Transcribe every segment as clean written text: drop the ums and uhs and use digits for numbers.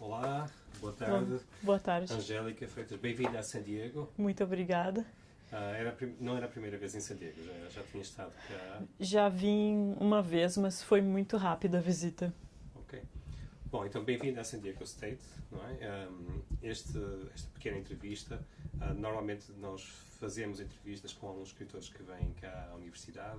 Olá, boa tarde. Boa tarde. Angélica Freitas, bem-vinda a San Diego. Muito obrigada. Não era a primeira vez em San Diego, já tinha estado cá. Já vim uma vez, mas foi muito rápida a visita. Ok. Bom, então bem-vinda a San Diego State, não é? Esta pequena entrevista, normalmente nós fazemos entrevistas com alguns escritores que vêm cá à universidade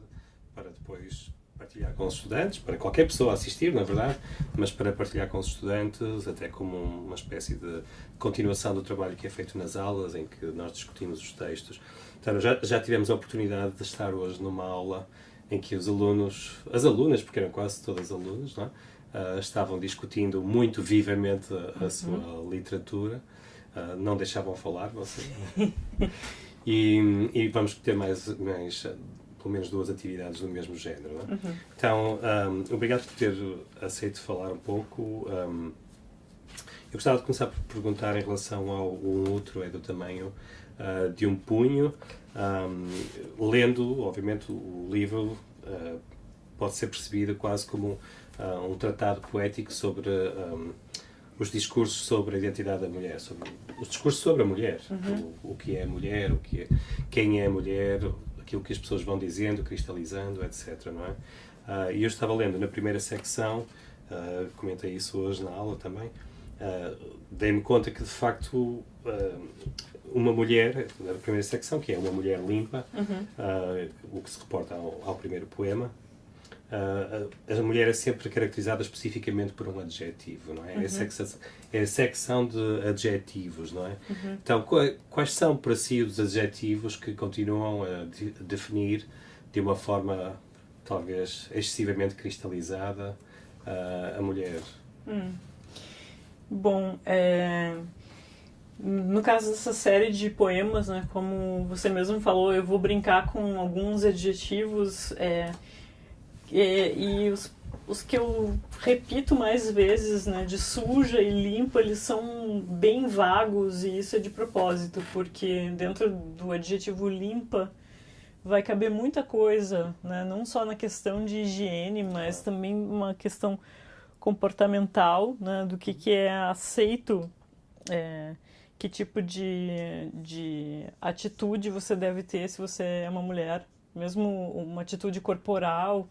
para depois partilhar com os estudantes, para qualquer pessoa assistir, na verdade, mas para partilhar com os estudantes, até como uma espécie de continuação do trabalho que é feito nas aulas, em que nós discutimos os textos. Então, já tivemos a oportunidade de estar hoje numa aula em que os alunos, as alunas, porque eram quase todas alunas, não é? Estavam discutindo muito vivamente a sua literatura, não deixavam falar, você. E vamos ter mais pelo menos duas atividades do mesmo género. Não é? Então, obrigado por ter aceito falar um pouco. Eu gostava de começar por perguntar em relação ao outro, é do tamanho de um punho. Lendo, obviamente, o livro pode ser percebido quase como um tratado poético sobre os discursos sobre a identidade da mulher, sobre os discursos sobre a mulher, o que é a mulher, quem é a mulher, aquilo que as pessoas vão dizendo, cristalizando, etc. Não é? E eu estava lendo na primeira secção, comentei isso hoje na aula também, dei-me conta que de facto uma mulher, na primeira secção, que é uma mulher limpa, o que se reporta ao primeiro poema, a mulher é sempre caracterizada especificamente por um adjetivo, não é? É a secção de adjetivos, não é? Então, quais são para si os adjetivos que continuam a definir de uma forma talvez excessivamente cristalizada a mulher? Bom, no caso dessa série de poemas, né, como você mesmo falou, eu vou brincar com alguns adjetivos e os que eu repito mais vezes, né, de suja e limpa, eles são bem vagos, e isso é de propósito, porque dentro do adjetivo limpa vai caber muita coisa, né, não só na questão de higiene, mas também uma questão comportamental, né, do que é aceito, que tipo de atitude você deve ter se você é uma mulher, mesmo uma atitude corporal.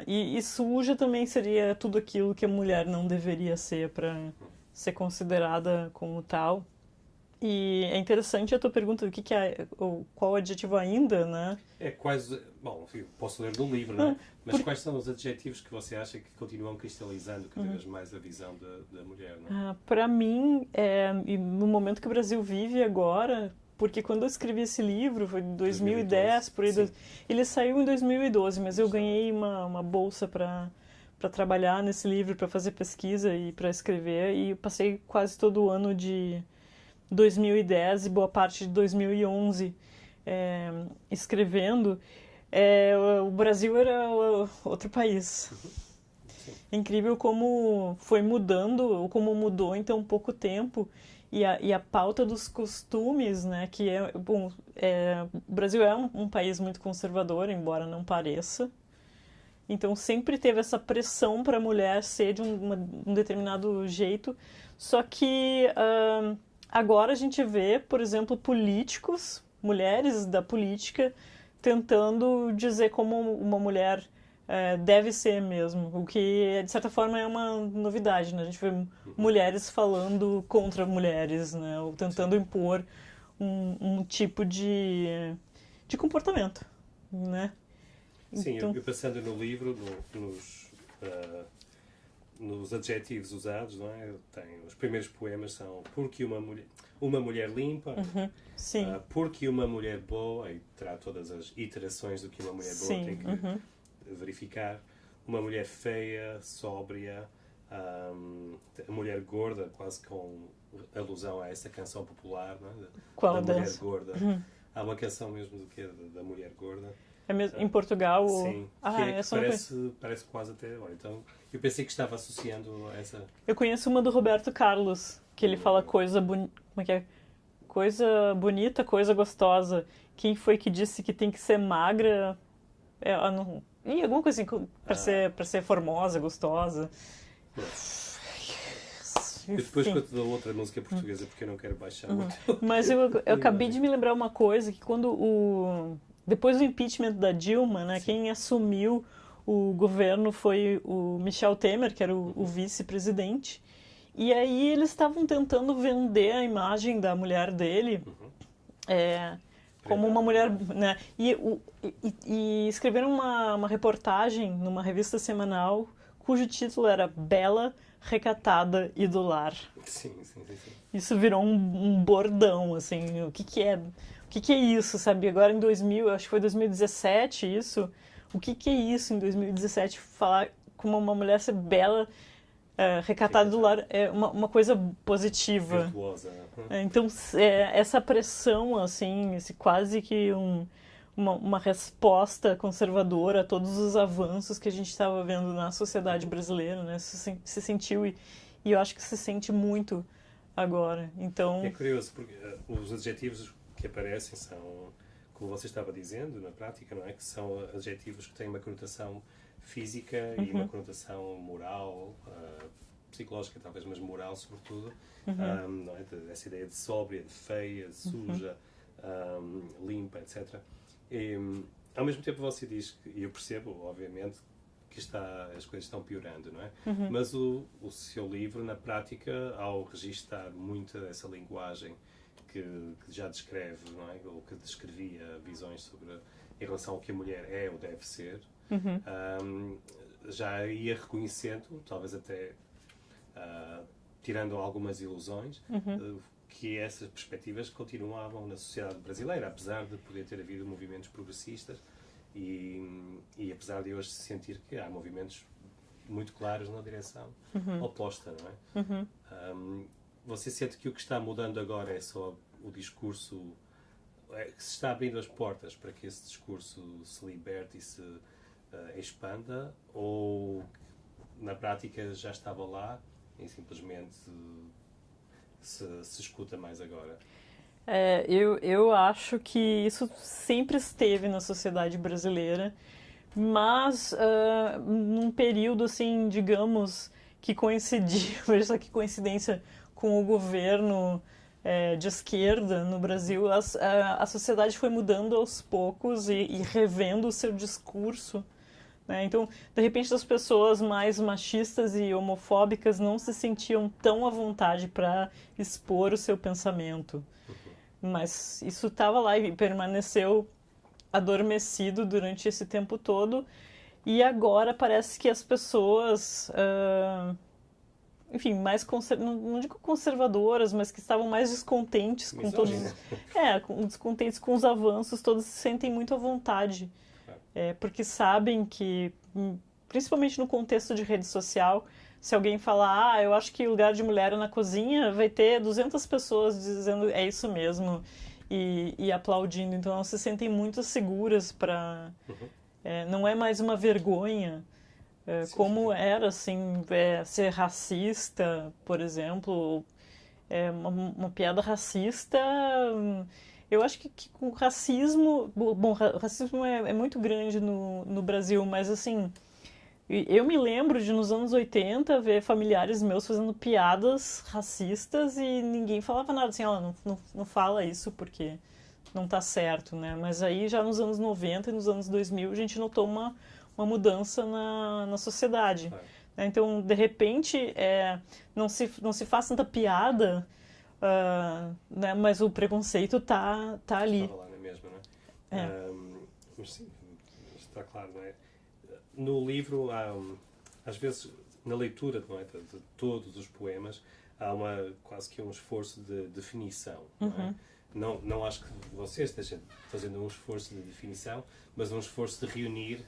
E suja também seria tudo aquilo que a mulher não deveria ser para ser considerada como tal. E é interessante a tua pergunta do que é, ou qual adjetivo ainda, né? Bom, posso ler do livro, não é? Mas quais são os adjetivos que você acha que continuam cristalizando cada vez mais a visão da mulher, não é? Para mim, e no momento que o Brasil vive agora, porque quando eu escrevi esse livro, foi em 2010, por aí, ele saiu em 2012, mas eu ganhei uma bolsa para trabalhar nesse livro, para fazer pesquisa e para escrever, e eu passei quase todo o ano de 2010 e boa parte de 2011 escrevendo. O Brasil era outro país. É incrível como foi mudando, ou como mudou em tão pouco tempo. E a pauta dos costumes, né, que o Brasil é um país muito conservador, embora não pareça. Então sempre teve essa pressão para a mulher ser de um determinado jeito. Só que agora a gente vê, por exemplo, políticos, mulheres da política, tentando dizer como uma mulher deve ser mesmo, o que de certa forma é uma novidade, né? A gente vê mulheres falando contra mulheres, né? Ou tentando impor um tipo de comportamento, né? Sim, então... eu passando no livro, nos adjetivos usados, não é? Os primeiros poemas são porque uma mulher limpa, sim. Porque uma mulher boa, e terá todas as iterações do que uma mulher boa tem que verificar, uma mulher feia, sóbria, a mulher gorda, quase com alusão a essa canção popular, não é? Qual da mulher dessa? gorda. Há uma canção mesmo da mulher gorda. É mesmo, em Portugal? Sim, que parece quase até agora. Então, eu pensei que estava associando a essa... Eu conheço uma do Roberto Carlos, que ele fala coisa bonita, coisa gostosa. Quem foi que disse que tem que ser magra? Alguma coisa assim, pra ser formosa, gostosa. Eu depois Sim. conto da outra música portuguesa, porque eu não quero baixar muito. Mas eu acabei de me lembrar uma coisa, que depois do impeachment da Dilma, né, quem assumiu o governo foi o Michel Temer, que era o vice-presidente. E aí eles estavam tentando vender a imagem da mulher dele como uma mulher, né? E escreveram uma reportagem numa revista semanal cujo título era Bela, Recatada e do Lar. Sim, sim, sim, sim. Isso virou um bordão, assim, o que que é isso, sabe? Agora em 2000, acho que foi 2017 isso, o que é isso em 2017, falar como uma mulher ser bela, recatada do lar, é uma coisa positiva. Virtuosa. Então, essa pressão, assim, esse quase que uma resposta conservadora a todos os avanços que a gente estava vendo na sociedade brasileira, né? Se sentiu e eu acho que se sente muito agora. Então, É curioso, porque os adjetivos que aparecem são, como você estava dizendo, na prática, não é? Que são adjetivos que têm uma conotação física e uma conotação moral, psicológica talvez, mas moral sobretudo, não é? Essa ideia de sóbria, de feia, de suja, limpa, etc. E, ao mesmo tempo você diz, e eu percebo, obviamente, que as coisas estão piorando, não é? Mas o seu livro, na prática, ao registar muito essa linguagem que já descreve, não é? Ou que descrevia visões em relação ao que a mulher é ou deve ser, já ia reconhecendo, talvez até tirando algumas ilusões, que essas perspectivas continuavam na sociedade brasileira, apesar de poder ter havido movimentos progressistas e apesar de hoje sentir que há movimentos muito claros na direção oposta, não é? Você sente que o que está mudando agora é só o discurso, que se está abrindo as portas para que esse discurso se liberte e se expanda, ou na prática já estava lá e simplesmente se escuta mais agora? eu acho que isso sempre esteve na sociedade brasileira, mas num período, assim, digamos, que coincidia, veja só que coincidência, com o governo de esquerda no Brasil, a sociedade foi mudando aos poucos e revendo o seu discurso, né? Então, de repente, as pessoas mais machistas e homofóbicas não se sentiam tão à vontade para expor o seu pensamento. Mas isso estava lá e permaneceu adormecido durante esse tempo todo. E agora parece que as pessoas, enfim, mais não digo conservadoras, mas que estavam mais descontentes com todos, descontentes com os avanços, todos se sentem muito à vontade, porque sabem que, principalmente no contexto de rede social, se alguém falar, eu acho que o lugar de mulher é na cozinha, vai ter 200 pessoas dizendo é isso mesmo e aplaudindo. Então elas se sentem muito seguras para... não é mais uma vergonha, como era, assim, ser racista, por exemplo. Uma piada racista... Eu acho que o racismo... Bom, o racismo é muito grande no Brasil, mas assim... Eu me lembro de, nos anos 80, ver familiares meus fazendo piadas racistas e ninguém falava nada, assim, não fala isso porque não tá certo, né? Mas aí já nos anos 90 e nos anos 2000 a gente notou uma mudança na sociedade. Então, de repente, não se faz tanta piada, né? Mas o preconceito tá ali. Estava lá na mesma, não é? Mas sim, está claro, não é? No livro, às vezes, na leitura, não é, de todos os poemas, há quase que um esforço de definição. Não acho que você esteja fazendo um esforço de definição, mas um esforço de reunir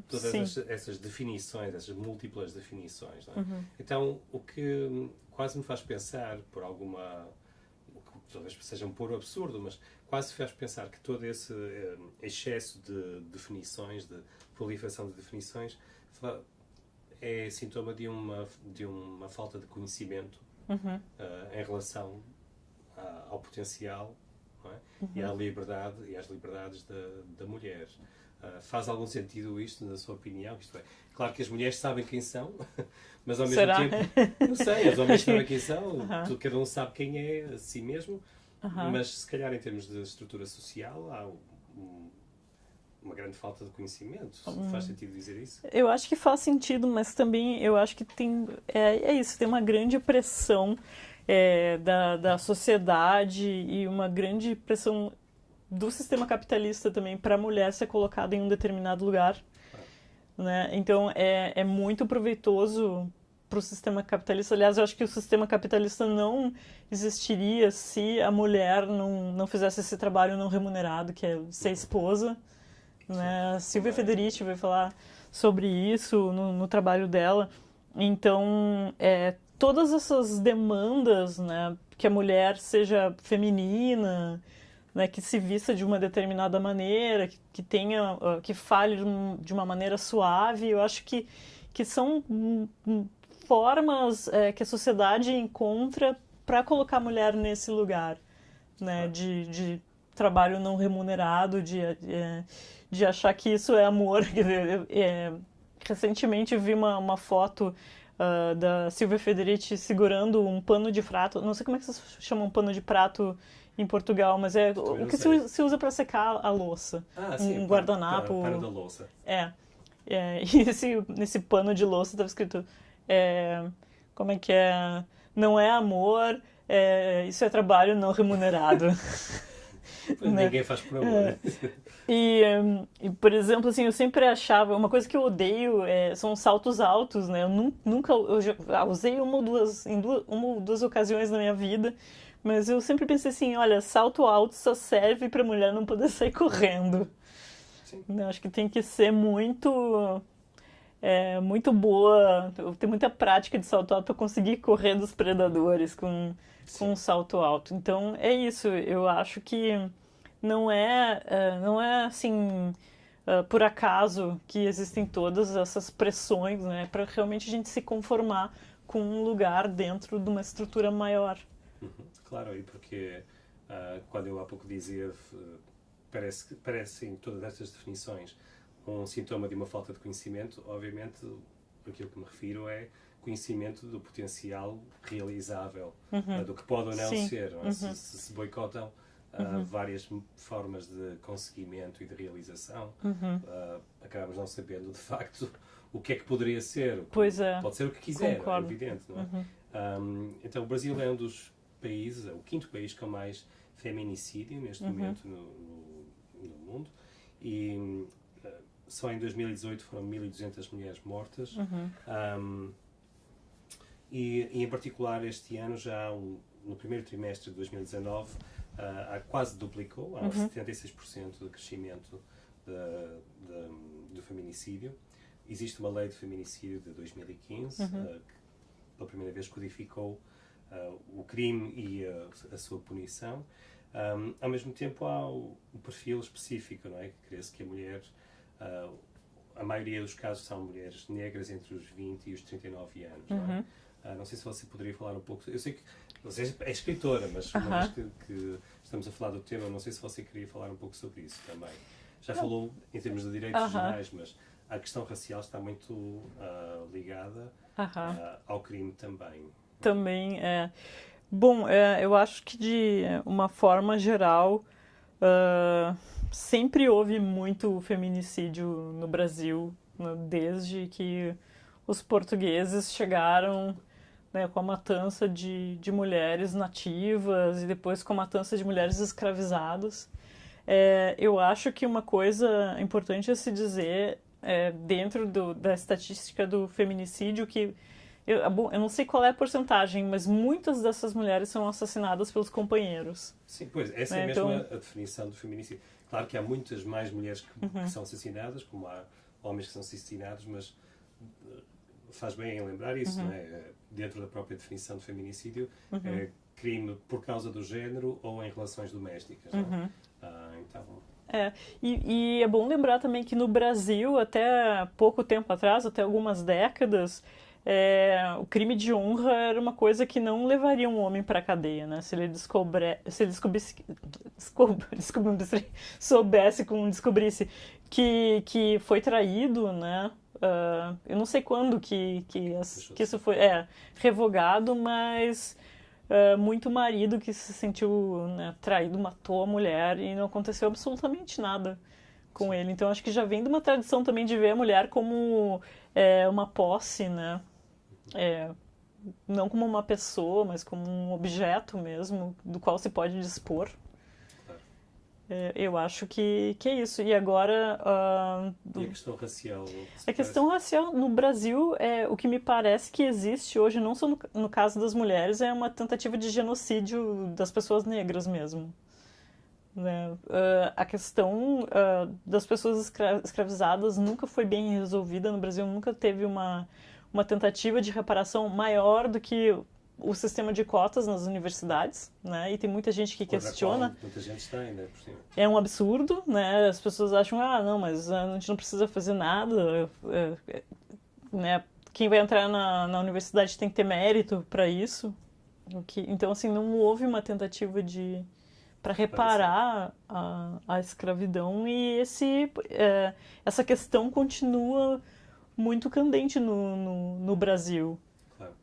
todas essas definições, essas múltiplas definições. Não é? Então, o que quase me faz pensar, por alguma... talvez seja um puro absurdo, mas quase faz pensar que todo esse excesso de definições, de proliferação de definições, é sintoma de uma falta de conhecimento em relação ao potencial, não é? E à liberdade e às liberdades da mulher. Faz algum sentido isto, na sua opinião? Isto é, claro que as mulheres sabem quem são, mas ao mesmo Será? tempo, não sei, os homens sabem quem são, Uhum. cada um sabe quem é a si mesmo, Uhum. mas se calhar em termos de estrutura social há uma grande falta de conhecimento. Faz sentido dizer isso? Eu acho que faz sentido, mas também eu acho que é isso, tem uma grande pressão da sociedade e uma grande pressão do sistema capitalista também para a mulher ser colocada em um determinado lugar, né? Então é muito proveitoso para o sistema capitalista. Aliás, eu acho que o sistema capitalista não existiria se a mulher não fizesse esse trabalho não remunerado, que é ser esposa, né? A Silvia Federici vai falar sobre isso no trabalho dela. Então, todas essas demandas, né, que a mulher seja feminina, né, que se vista de uma determinada maneira, que tenha, que fale de uma maneira suave, eu acho que são formas que a sociedade encontra para colocar a mulher nesse lugar, né, de trabalho não remunerado, de achar que isso é amor. Recentemente vi uma foto da Silvia Federici segurando um pano de prato. Não sei como é que vocês chamam um pano de prato em Portugal, mas é o que se usa para secar a louça. Sim, um guardanapo. Pano da louça. E nesse pano de louça estava escrito como é que é? Não é amor, isso é trabalho não remunerado. Ninguém faz por amor. E, por exemplo, assim, eu sempre achava... Uma coisa que eu odeio são saltos altos, né? Eu nunca... Eu já usei uma ou duas ocasiões na minha vida, mas eu sempre pensei assim, olha, salto alto só serve pra mulher não poder sair correndo. Sim. Eu acho que tem que ser muito boa, ter muita prática de salto alto para conseguir correr dos predadores com um salto alto. Então é isso, eu acho que não é assim por acaso que existem todas essas pressões, né, para realmente a gente se conformar com um lugar dentro de uma estrutura maior. Claro, e porque quando eu há pouco dizia parecem todas estas definições um sintoma de uma falta de conhecimento, obviamente aquilo que me refiro é conhecimento do potencial realizável, do que pode ou não Sim. ser. Não é? Se boicotam várias formas de conseguimento e de realização, acabamos não sabendo de facto o que é que poderia ser. Pois é. Pode ser o que quiser, Concordo. é evidente. Não é? Então o Brasil é um dos países, o quinto país com mais feminicídio neste momento no mundo, e só em 2018 foram 1.200 mulheres mortas. E em particular este ano, já no primeiro trimestre de 2019, quase duplicou, há 76% de crescimento do feminicídio. Existe uma lei de feminicídio de 2015 que pela primeira vez codificou o crime e a sua punição. Ao mesmo tempo há o perfil específico, não é? Que crê-se que a mulher, a maioria dos casos são mulheres negras entre os 20 e os 39 anos, não é? Não sei se você poderia falar um pouco, eu sei que você é escritora, mas uma vez que estamos a falar do tema, não sei se você queria falar um pouco sobre isso também. Já falou em termos de direitos gerais, mas a questão racial está muito ligada ao crime também. Também é. Bom, eu acho que de uma forma geral sempre houve muito feminicídio no Brasil, né, desde que os portugueses chegaram, né, com a matança de mulheres nativas e depois com a matança de mulheres escravizadas. Eu acho que uma coisa importante a se dizer dentro da estatística do feminicídio que eu não sei qual é a porcentagem, mas muitas dessas mulheres são assassinadas pelos companheiros. Sim, pois, essa é mesmo a definição do feminicídio. Claro que há muitas mais mulheres que são assassinadas, como há homens que são assassinados, mas faz bem em lembrar isso, não é? Dentro da própria definição de feminicídio, é crime por causa do género ou em relações domésticas. Não? Então... E é bom lembrar também que no Brasil, até pouco tempo atrás, até algumas décadas, o crime de honra era uma coisa que não levaria um homem para a cadeia, né? Se ele descobrisse que foi traído, né? Eu não sei quando que isso foi revogado, mas muito marido que se sentiu, né, traído matou a mulher e não aconteceu absolutamente nada com ele. Então acho que já vem de uma tradição também de ver a mulher como uma posse, né? Não como uma pessoa, mas como um objeto mesmo, do qual se pode dispor. Eu acho que é isso. E agora... E a questão racial? A questão racial no Brasil, o que me parece que existe hoje, não só no caso das mulheres, é uma tentativa de genocídio das pessoas negras mesmo. Né? A questão das pessoas escravizadas nunca foi bem resolvida no Brasil, nunca teve uma tentativa de reparação maior do que o sistema de cotas nas universidades, né? E tem muita gente que questiona. Muita gente está ainda por cima. É um absurdo, né? As pessoas acham, não, mas a gente não precisa fazer nada, né? Quem vai entrar na universidade tem que ter mérito para isso. Então, assim, não houve uma tentativa para reparar a escravidão e essa questão continua muito candente no Brasil. Claro.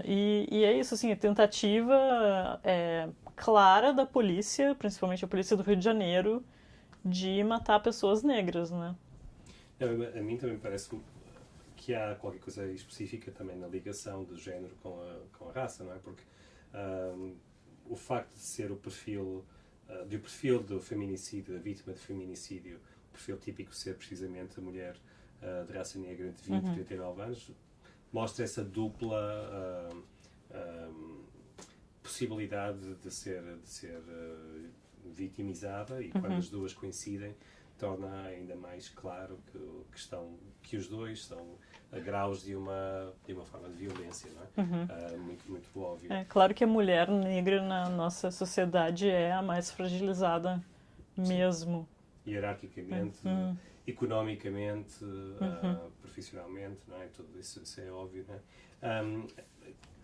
E é isso, assim, a tentativa clara da polícia, principalmente a polícia do Rio de Janeiro, de matar pessoas negras, né? A mim também parece que há qualquer coisa específica também na ligação do género com a raça, não é? Porque o facto de ser o perfil do feminicídio, da vítima de feminicídio, o perfil típico ser precisamente a mulher de raça negra entre 20 e 39 anos, mostra essa dupla possibilidade de ser vitimizada e quando as duas coincidem torna ainda mais claro que os dois estão a graus de uma forma de violência, não é? Muito, muito óbvio. É claro que a mulher negra na nossa sociedade é a mais fragilizada mesmo. Sim. Hierarquicamente, economicamente, profissionalmente, não é? Tudo isso é óbvio, não é?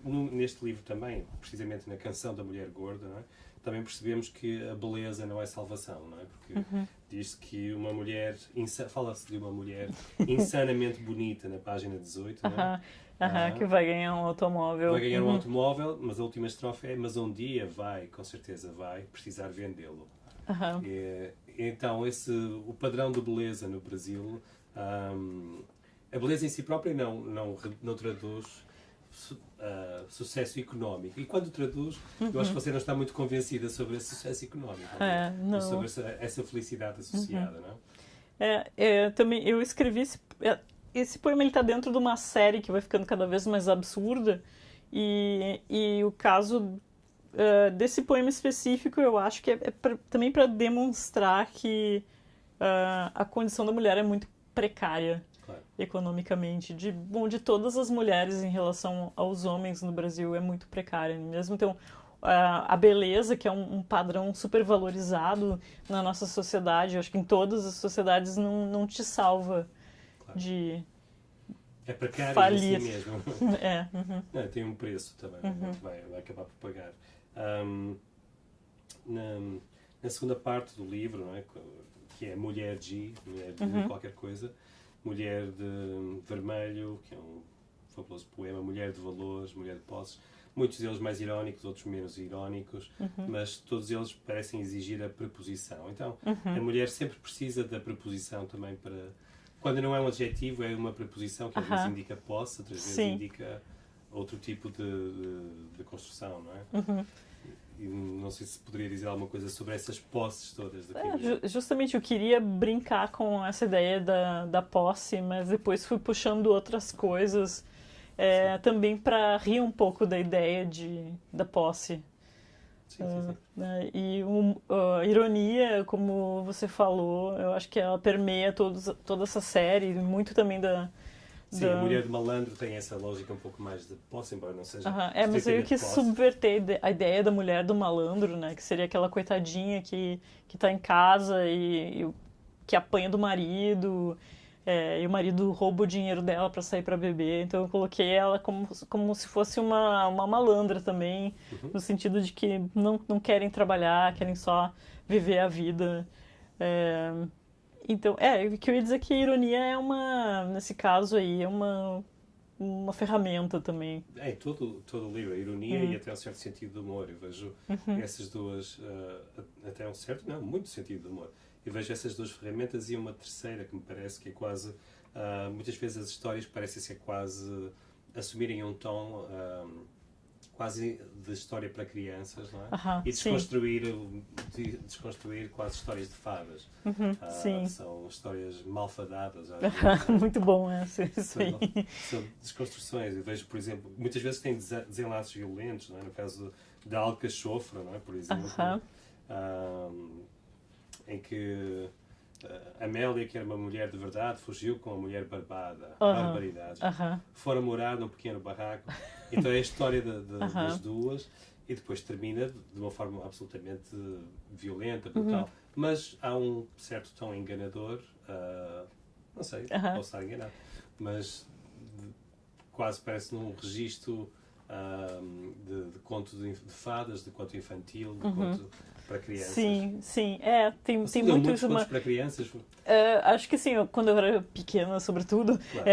Neste livro também, precisamente na canção da Mulher Gorda, não é? Também percebemos que a beleza não é salvação, não é? Porque diz-se que uma mulher, fala-se de uma mulher insanamente bonita na página 18, não é? Que vai ganhar um automóvel. Vai ganhar um automóvel, mas a última estrofe é: mas um dia com certeza vai precisar vendê-lo. Então, o padrão de beleza no Brasil, a beleza em si própria não traduz sucesso económico. E quando traduz, eu acho que você não está muito convencida sobre esse sucesso económico. Não. Sobre essa felicidade associada, não também eu escrevi esse poema, ele está dentro de uma série que vai ficando cada vez mais absurda e o caso desse poema específico eu acho que também para demonstrar que a condição da mulher é muito precária. Claro. Economicamente, de todas as mulheres em relação aos homens no Brasil é muito precária mesmo. Então, a beleza, que é um padrão super valorizado na nossa sociedade, eu acho que em todas as sociedades não te salva de é precário falir. Assim mesmo. Tem um preço também, vai acabar por pagar. Na segunda parte do livro, não é? Que é Mulher de qualquer coisa, Mulher de Vermelho, que é um fabuloso poema, Mulher de Valores, Mulher de Posses, muitos deles mais irónicos, outros menos irónicos, mas todos eles parecem exigir a preposição. Então, a mulher sempre precisa da preposição também para... Quando não é um adjetivo, é uma preposição que às vezes indica posse, outras vezes indica outro tipo de construção, não é? E não sei se poderia dizer alguma coisa sobre essas posses todas. Justamente, eu queria brincar com essa ideia da posse, mas depois fui puxando outras coisas também para rir um pouco da ideia da posse. Sim. E a ironia, como você falou, eu acho que ela permeia toda essa série, muito também Sim, a Mulher de Malandro tem essa lógica um pouco mais de posse, embora não seja... mas eu quis subverter a ideia da mulher do malandro, né? Que seria aquela coitadinha que tá em casa e que apanha do marido, e o marido rouba o dinheiro dela para sair para beber. Então eu coloquei ela como se fosse uma malandra também, no sentido de que não querem trabalhar, querem só viver a vida. Então, o que eu ia dizer que a ironia nesse caso aí, é uma ferramenta também. Em todo o livro, a ironia e até um certo sentido de humor. Eu vejo essas duas, até um certo, não, muito sentido de humor. Eu vejo essas duas ferramentas e uma terceira que me parece que é quase, muitas vezes as histórias parecem ser quase assumirem um tom quase de história para crianças, não é? E desconstruir quase histórias de fadas. Sim. São histórias malfadadas. Muito bom essa. São desconstruções. Eu vejo, por exemplo, muitas vezes tem desenlaces violentos, não é? No caso da Alcachofra, não é? Por exemplo, em que Amélia, que era uma mulher de verdade, fugiu com a mulher barbada. Barbaridades. Foram morar num pequeno barraco. Então é a história das duas e depois termina de uma forma absolutamente violenta, brutal. Mas há um certo tom enganador, não sei, posso estar enganado, mas quase parece num registro de conto de fadas, de conto infantil, de conto para crianças. Sim. Tem muito muitos isso. contos para crianças? Acho que sim, quando eu era pequena, sobretudo. Claro.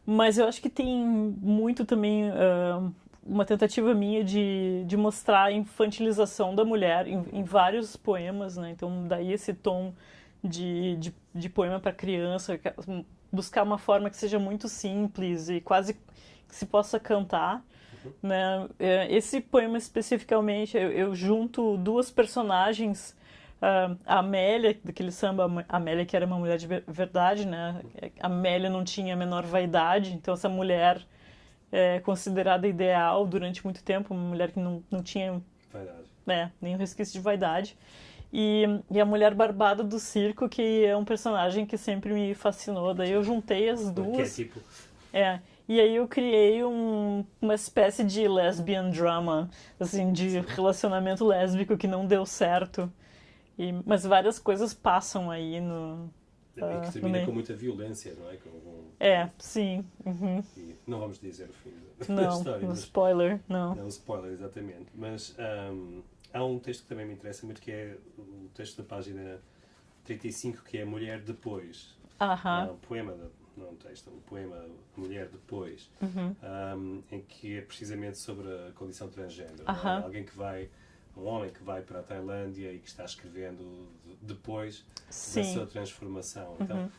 Mas eu acho que tem muito também uma tentativa minha de mostrar a infantilização da mulher em vários poemas, né? Então, daí esse tom de poema para criança, buscar uma forma que seja muito simples e quase que se possa cantar. Né? Esse poema especificamente, eu junto duas personagens, a Amélia, daquele samba, a Amélia que era uma mulher de verdade, né? A Amélia não tinha a menor vaidade, então essa mulher é considerada ideal durante muito tempo, uma mulher que não tinha vaidade. Nenhum resquício de vaidade. E a mulher barbada do circo, que é um personagem que sempre me fascinou, daí eu juntei as duas. E aí eu criei uma espécie de lesbian drama, assim, de relacionamento lésbico que não deu certo. Mas várias coisas passam aí no... E que termina com muita violência, não é? Sim. E não vamos dizer o fim da história. Não, spoiler, não. Não, spoiler, exatamente. Mas há um texto que também me interessa muito, que é o texto da página 35, que é Mulher Depois. Um poema não um texto, um poema Mulher Depois, em que é precisamente sobre a condição transgênero. Um homem que vai para a Tailândia e que está escrevendo depois da sua transformação. Então,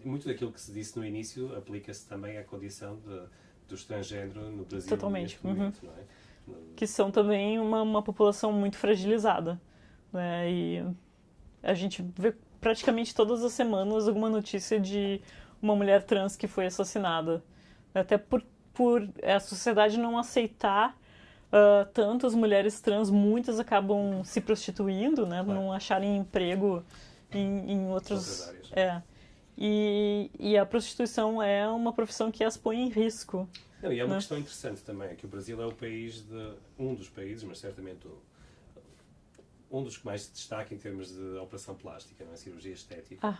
muito daquilo que se disse no início aplica-se também à condição dos transgênero no Brasil. Totalmente. Neste momento, não é? Que são também uma população muito fragilizada, né? E a gente vê praticamente todas as semanas alguma notícia de uma mulher trans que foi assassinada. Até por a sociedade não aceitar tanto as mulheres trans, muitas acabam se prostituindo, né? Claro. Não acharem emprego em outras áreas. E a prostituição é uma profissão que as põe em risco. Não, e é uma questão interessante também, é que o Brasil é um dos países, mas certamente um dos que mais se destaca em termos de operação plástica, não é? Cirurgia estética,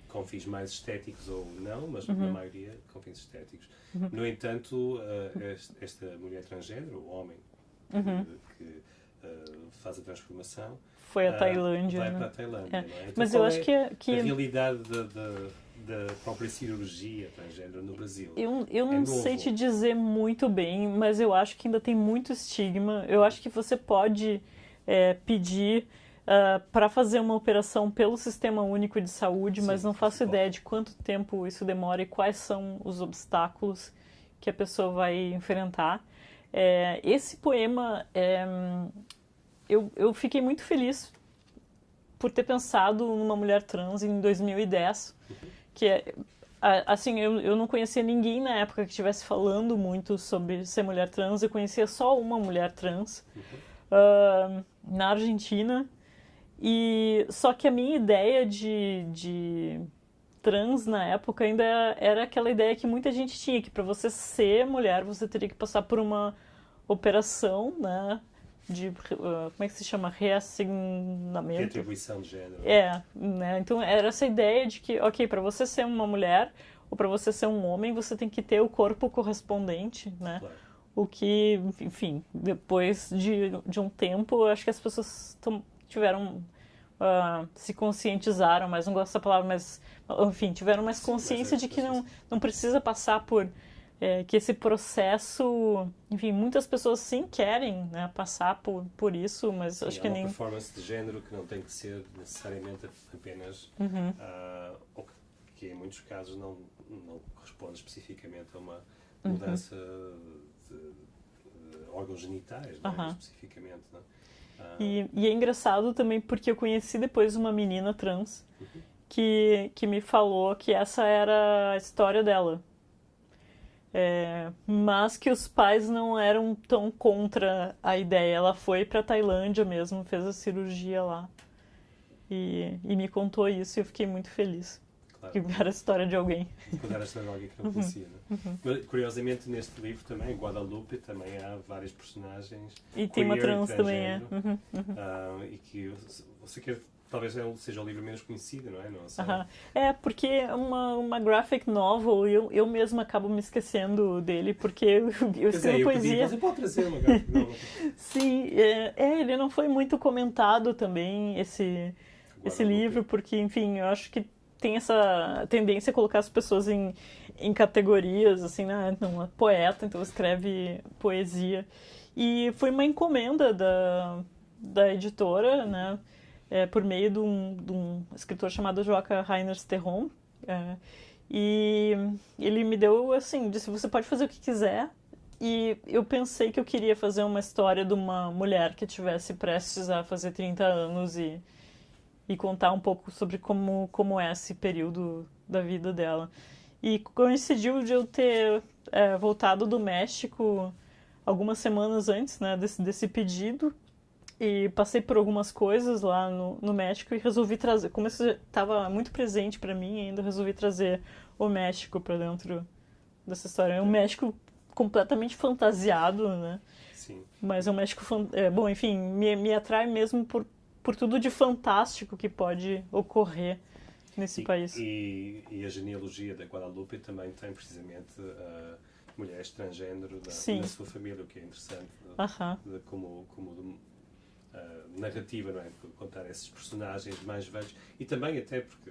com fins mais estéticos ou não, mas na maioria com fins estéticos. No entanto, esta mulher transgênero, o homem que faz a transformação, foi à Tailândia, vai para a Tailândia, não é? Então, mas eu acho que a realidade da própria cirurgia transgênero no Brasil? Eu não sei te dizer muito bem, mas eu acho que ainda tem muito estigma. Eu acho que você pode pedir para fazer uma operação pelo Sistema Único de Saúde, mas não faço ideia de quanto tempo isso demora e quais são os obstáculos que a pessoa vai enfrentar. Esse poema, eu fiquei muito feliz por ter pensado numa mulher trans em 2010, que assim, eu não conhecia ninguém na época que estivesse falando muito sobre ser mulher trans, eu conhecia só uma mulher trans na Argentina, e só que a minha ideia de trans na época ainda era aquela ideia que muita gente tinha, que para você ser mulher você teria que passar por uma operação, né, como é que se chama? Reassignamento. Retribuição de género. Né? Então era essa ideia de que, ok, para você ser uma mulher ou para você ser um homem, você tem que ter o corpo correspondente, né? Claro. O que, enfim, depois de um tempo, acho que as pessoas tiveram, se conscientizaram, mas não gosto dessa palavra, mas, enfim, tiveram mais consciência de que não precisa passar por, que esse processo, enfim, muitas pessoas sim querem, né, passar por isso, mas Sim, acho que é uma nem... performance de género que não tem que ser necessariamente apenas, ou que em muitos casos não corresponde especificamente a uma mudança de órgãos genitais, não é? Especificamente, não é? E é engraçado também porque eu conheci depois uma menina trans que me falou que essa era a história dela. Mas que os pais não eram tão contra a ideia. Ela foi pra Tailândia mesmo, fez a cirurgia lá. E me contou isso e eu fiquei muito feliz. Claro. Que era a história de alguém. Quando era a história de alguém que não conhecia, não é? Mas, curiosamente, neste livro também, Guadalupe, também há vários personagens. E tem uma trans também, e que você quer, talvez seja o livro menos conhecido, não é? Não sei. Porque é uma graphic novel e eu mesma acabo me esquecendo dele, porque eu escrevo poesia. Você pode trazer uma graphic novel? Sim, ele não foi muito comentado também, esse livro, porque, enfim, eu acho que tem essa tendência a colocar as pessoas em categorias, assim, né? Não, é poeta, então escreve poesia. E foi uma encomenda da editora, né? Por meio de um escritor chamado Joachim Reiners-Terron. E ele me deu, assim, disse, você pode fazer o que quiser. E eu pensei que eu queria fazer uma história de uma mulher que estivesse prestes a fazer 30 anos e contar um pouco sobre como é esse período da vida dela. E coincidiu de eu ter voltado do México algumas semanas antes, né, desse pedido, e passei por algumas coisas lá no México e resolvi trazer, como isso estava muito presente para mim ainda, resolvi trazer o México para dentro dessa história. É um México completamente fantasiado, né? Sim. Mas é um México... bom, enfim, me atrai mesmo por tudo de fantástico que pode ocorrer nesse país. E a genealogia da Guadalupe também tem precisamente mulheres transgênero na sua família, o que é interessante, como narrativa, não é? Contar esses personagens mais velhos, e também até porque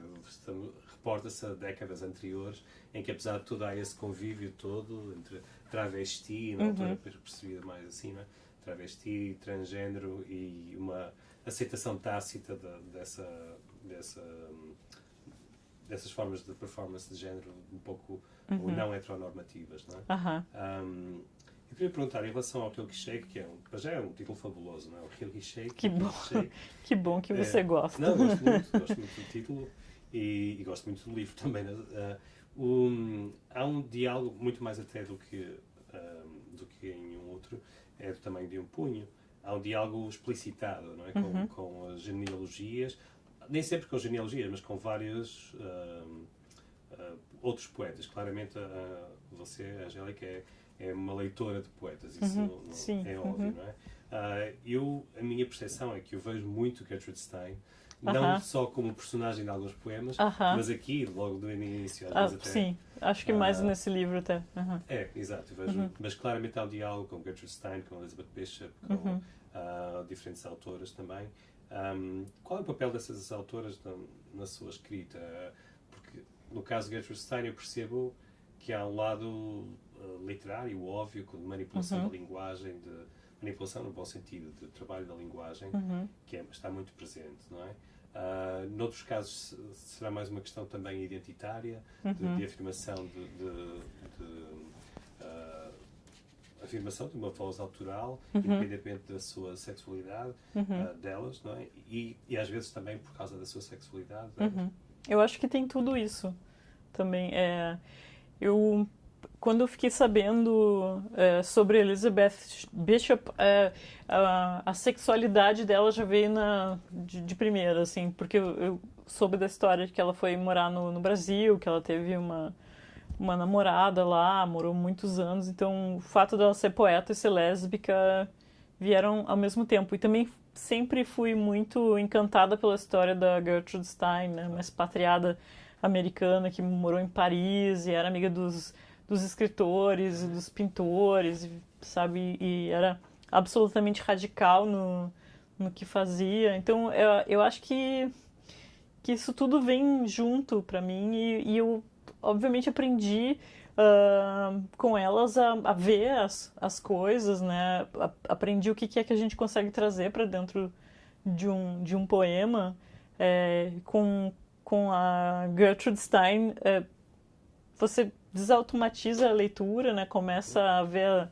reporta-se a décadas anteriores, em que apesar de tudo há esse convívio todo entre travesti, na altura percebida mais assim, não é? Travesti, transgênero e uma aceitação tácita dessas formas de performance de género um pouco não heteronormativas, não é? Eu queria perguntar em relação ao Kilky Shake, que já é um título fabuloso, não é? O Kilky Shake. Que bom, que bom que você gosta. Não, gosto muito do título e gosto muito do livro também. Há um diálogo muito mais até do que em nenhum outro, é do tamanho de um punho. Há um diálogo explicitado, não é? Com as genealogias, nem sempre com genealogias, mas com vários outros poetas. Claramente você, Angélica, é uma leitora de poetas, isso é óbvio, não é? A minha percepção é que eu vejo muito Gertrude Stein, não só como personagem de alguns poemas, mas aqui, logo do início, às vezes até... Sim, acho que mais nesse livro até. Exato, vejo, mas claramente há um diálogo com Gertrude Stein, com Elizabeth Bishop, com diferentes autoras também. Qual é o papel dessas autoras na sua escrita? Porque no caso de Gertrude Stein eu percebo que há um lado literário, óbvio, de manipulação da linguagem, de manipulação no bom sentido, de trabalho da linguagem, que está muito presente, não é? Noutros casos será mais uma questão também identitária, de afirmação afirmação de uma voz autoral, independentemente da sua sexualidade, delas, não é? E às vezes também por causa da sua sexualidade. Eu acho que tem tudo isso também. Quando eu fiquei sabendo sobre Elizabeth Bishop, a sexualidade dela já veio de primeira, assim, porque eu soube da história de que ela foi morar no Brasil, que ela teve uma namorada lá, morou muitos anos, então o fato dela ser poeta e ser lésbica vieram ao mesmo tempo. E também sempre fui muito encantada pela história da Gertrude Stein, né, uma expatriada americana que morou em Paris e era amiga dos escritores e dos pintores, sabe? E era absolutamente radical no que fazia. Então, eu acho que isso tudo vem junto para mim e eu, obviamente, aprendi com elas a ver as coisas, né? Aprendi o que é que a gente consegue trazer para dentro de um poema. Com a Gertrude Stein, você desautomatiza a leitura, né? Começa a ver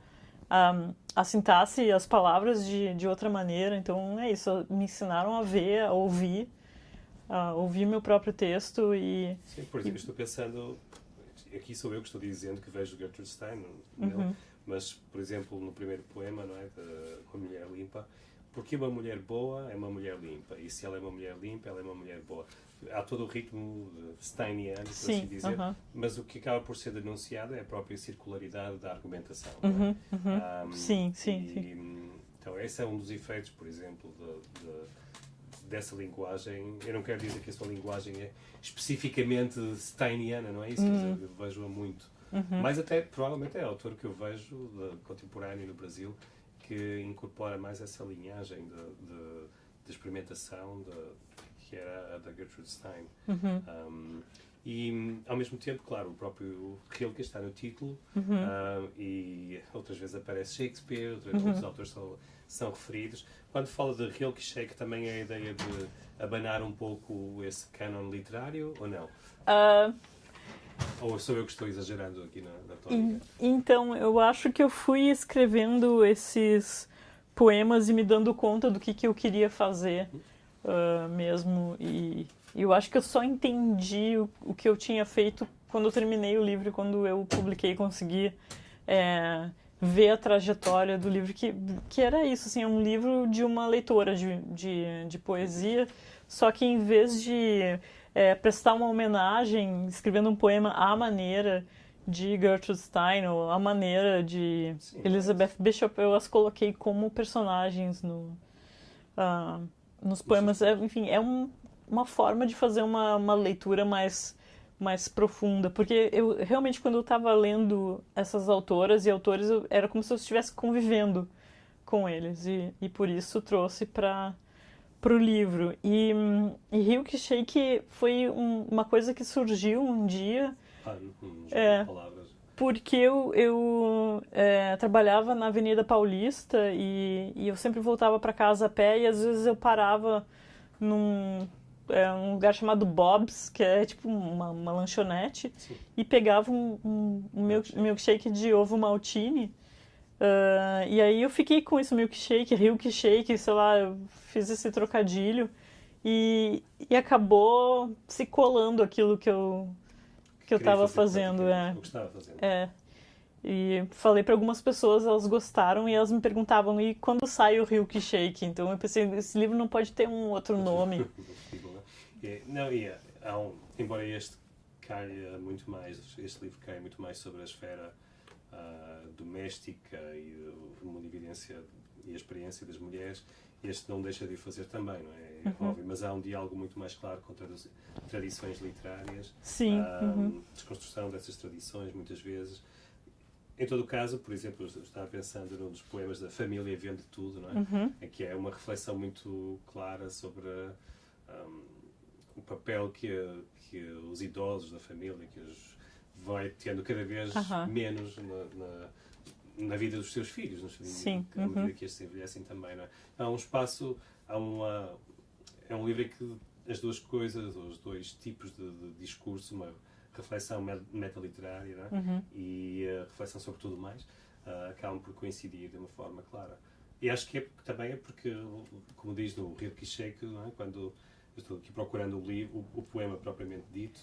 a sintaxe e as palavras de outra maneira. Então é isso, me ensinaram a ver, a ouvir meu próprio texto e... Sim, por exemplo, estou pensando, aqui sou eu que estou dizendo que vejo Gertrude Stein nele, mas, por exemplo, no primeiro poema, não é, de Uma Mulher Limpa, porque uma mulher boa é uma mulher limpa, e se ela é uma mulher limpa, ela é uma mulher boa. Há todo o ritmo steiniano, por assim dizer, mas o que acaba por ser denunciado é a própria circularidade da argumentação. Sim. Então, esse é um dos efeitos, por exemplo, dessa linguagem. Eu não quero dizer que a sua linguagem é especificamente steiniana, não é isso? Eu vejo-a muito. Mas até, provavelmente, é autor que eu vejo contemporâneo no Brasil que incorpora mais essa linhagem de experimentação que era a da Gertrude Stein. E, ao mesmo tempo, claro, o próprio Rilke está no título e outras vezes aparece Shakespeare, outros autores são referidos. Quando fala de Rilke, Shakespeare também é a ideia de abanar um pouco esse cânon literário, ou não? Ou sou eu que estou exagerando aqui na tónica? Então, eu acho que eu fui escrevendo esses poemas e me dando conta do que eu queria fazer mesmo. E eu acho que eu só entendi o que eu tinha feito quando eu terminei o livro, quando eu publiquei e consegui ver a trajetória do livro, que era isso, assim, é um livro de uma leitora de poesia, só que em vez de prestar uma homenagem, escrevendo um poema à maneira de Gertrude Stein ou à maneira de Elizabeth Bishop, eu as coloquei como personagens nos poemas. Enfim, é uma forma de fazer uma leitura mais profunda, porque eu realmente, quando eu estava lendo essas autoras e autores, era como se eu estivesse convivendo com eles, e por isso trouxe para o livro. E Rilke Shake foi uma coisa que surgiu um dia, palavras. porque eu trabalhava na Avenida Paulista e eu sempre voltava para casa a pé, e às vezes eu parava num um lugar chamado Bob's, que é tipo uma lanchonete, e pegava um milkshake de ovo maltine. E aí eu fiquei com isso, milkshake, Rilke Shake, sei lá, eu fiz esse trocadilho e acabou se colando aquilo que eu estava fazendo. O que estava fazendo. E falei para algumas pessoas, elas gostaram e elas me perguntavam, e quando sai o Rilke Shake? Então eu pensei, esse livro não pode ter um outro nome. Não, embora este livro caia muito mais sobre a esfera doméstica e a evidência e a experiência das mulheres, este não deixa de o fazer também, não é? Óbvio, mas há um diálogo muito mais claro com tradições literárias, desconstrução dessas tradições, muitas vezes. Em todo o caso, por exemplo, eu estava pensando num dos poemas da Família Vende Tudo, não é? Que é uma reflexão muito clara sobre o papel que os idosos da família, que os vai tendo cada vez menos na vida dos seus filhos, à medida que estes envelhecem também, não é? Há um espaço, é um livro em que as duas coisas, ou os dois tipos de discurso, uma reflexão metaliterária, não é? E a reflexão sobre tudo mais, acabam por coincidir de uma forma clara. E acho que também é porque, como diz no Rilke Shake, não é? Quando eu estou aqui procurando o poema propriamente dito,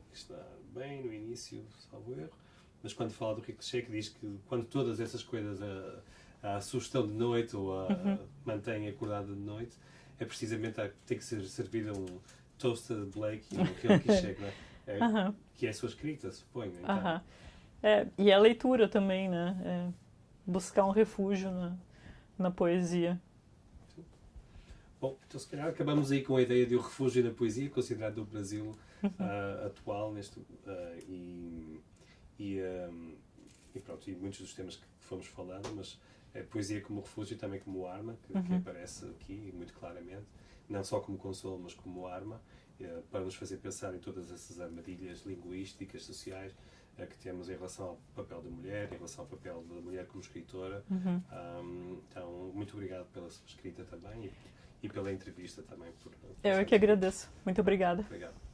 que está bem no início, salvo erro, mas quando fala do Rilke Shake diz que quando todas essas coisas, a sugestão de noite ou mantém acordado de noite, é precisamente tem que ser servido um toasted Blake e um Rilke Shake, não é? Que é a sua escrita, suponho. Então. E a leitura também, né? Buscar um refúgio na poesia. Bom, então se calhar acabamos aí com a ideia de o refúgio na poesia, considerado o Brasil atual e pronto, e muitos dos temas que fomos falando, mas a poesia como refúgio e também como arma, que aparece aqui muito claramente, não só como consolo, mas como arma, para nos fazer pensar em todas essas armadilhas linguísticas, sociais, que temos em relação ao papel da mulher, em relação ao papel da mulher como escritora. Então, muito obrigado pela sua escrita também e pela entrevista também. Eu é que agradeço. Muito obrigada. Obrigado.